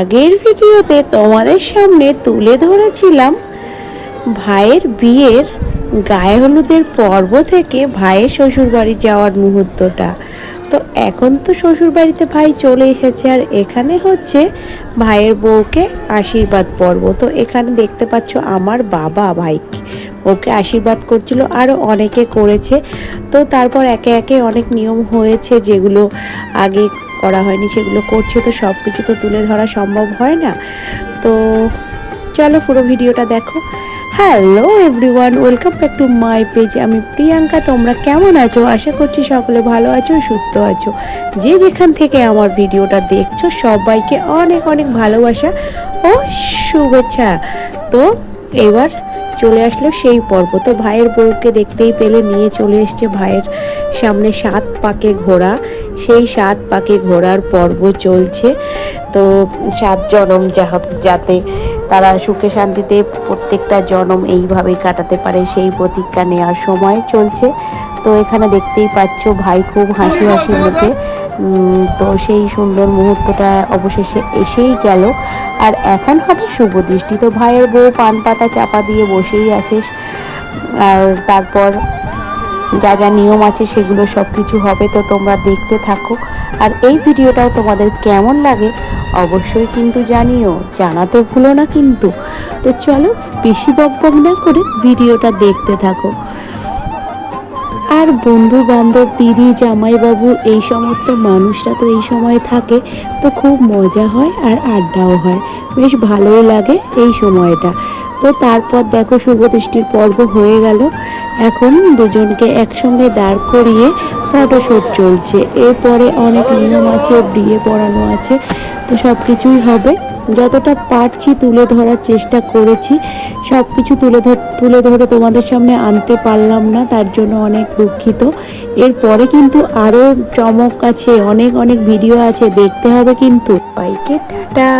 আগের ভিডিওতে তোমাদের সামনে তুলে ধরেছিলাম ভাইয়ের বিয়ের গায়ে হলুদের পর্ব থেকে ভাইয়ের শ্বশুরবাড়ি যাওয়ার মুহূর্তটা। তো এখন তো শ্বশুরবাড়িতে ভাই চলে এসেছে, আর এখানে হচ্ছে ভাইয়ের বউকে আশীর্বাদ পর্ব। তো এখানে দেখতে পাচ্ছ আমার বাবা ভাইকে ওকে আশীর্বাদ করছিল, আরও অনেকে করেছে। তো তারপর একে একে অনেক নিয়ম হয়েছে যেগুলো আগে করা হয়নি, সেগুলো করছে। তো সব কিছু তো তুলে ধরা সম্ভব হয় না, তো চলো পুরো ভিডিওটা দেখো। Hello everyone, welcome back to my page. আমি প্রিয়াঙ্কা। তোমরা কেমন আছো? আশা করছি সকলে ভালো আছো, সুস্থ আছো। যে যেখান থেকে আমার ভিডিওটা দেখছো সবাইকে অনেক অনেক ভালোবাসা ও শুভেচ্ছা। তো এবার চলে আসলো সেই পর্ব। তো ভাইয়ের বউকে দেখতেই পেলে নিয়ে চলে এসছে ভাইয়ের সামনে 7 পাকে ঘোড়া। সেই 7 পাকে ঘোড়ার পর্ব চলছে। তো 7 জনম যাতে তারা সুখে শান্তিতে প্রত্যেকটা জনম এইভাবেই কাটাতে পারে সেই প্রতিজ্ঞা নেওয়ার সময় চলছে। তো এখানে দেখতেই পাচ্ছ ভাই খুব হাসি হাসি মুখে। তো সেই সুন্দর মুহূর্তটা অবশেষে এসেই গেল। আর এখন হবে শুভ দৃষ্টি। তো ভাইয়ের বউ পান পাতা চাপা দিয়ে বসেই আছে, আর তারপর যা যা নিয়ম আছে সেগুলো সব কিছু হবে। তো তোমরা দেখতে থাকো, আর এই ভিডিওটাও তোমাদের কেমন লাগে অবশ্যই কিন্তু জানিও, জানাতে ভুলো না কিন্তু। তো চলো বেশি বকবক না করে ভিডিওটা দেখতে থাকো। আর বন্ধু বান্ধব, দিদি, জামাইবাবু, এই সমস্ত মানুষরা তো এই সময় থাকে, তো খুব মজা হয় আর আড্ডাও হয়, বেশ ভালোই লাগে এই সময়টা। তো তারপর দেখো শুভদৃষ্টির পর্ব হয়ে গেল। এখন দুজনকে একসঙ্গে দাঁড় করিয়ে ফটোশ্যুট চলছে। এরপরে অনেক নিয়ম আছে, বিয়ে পড়ানো আছে, তো সব কিছুই হবে। যতটা পারছি তুলে ধরার চেষ্টা করেছি, সব কিছু তুলে ধরে তোমাদের সামনে আনতে পারলাম না, তার জন্য অনেক দুঃখিত। এরপরে কিন্তু আরও চমক আছে, অনেক অনেক ভিডিও আছে, দেখতে হবে কিন্তু। সবাইকে টাটা।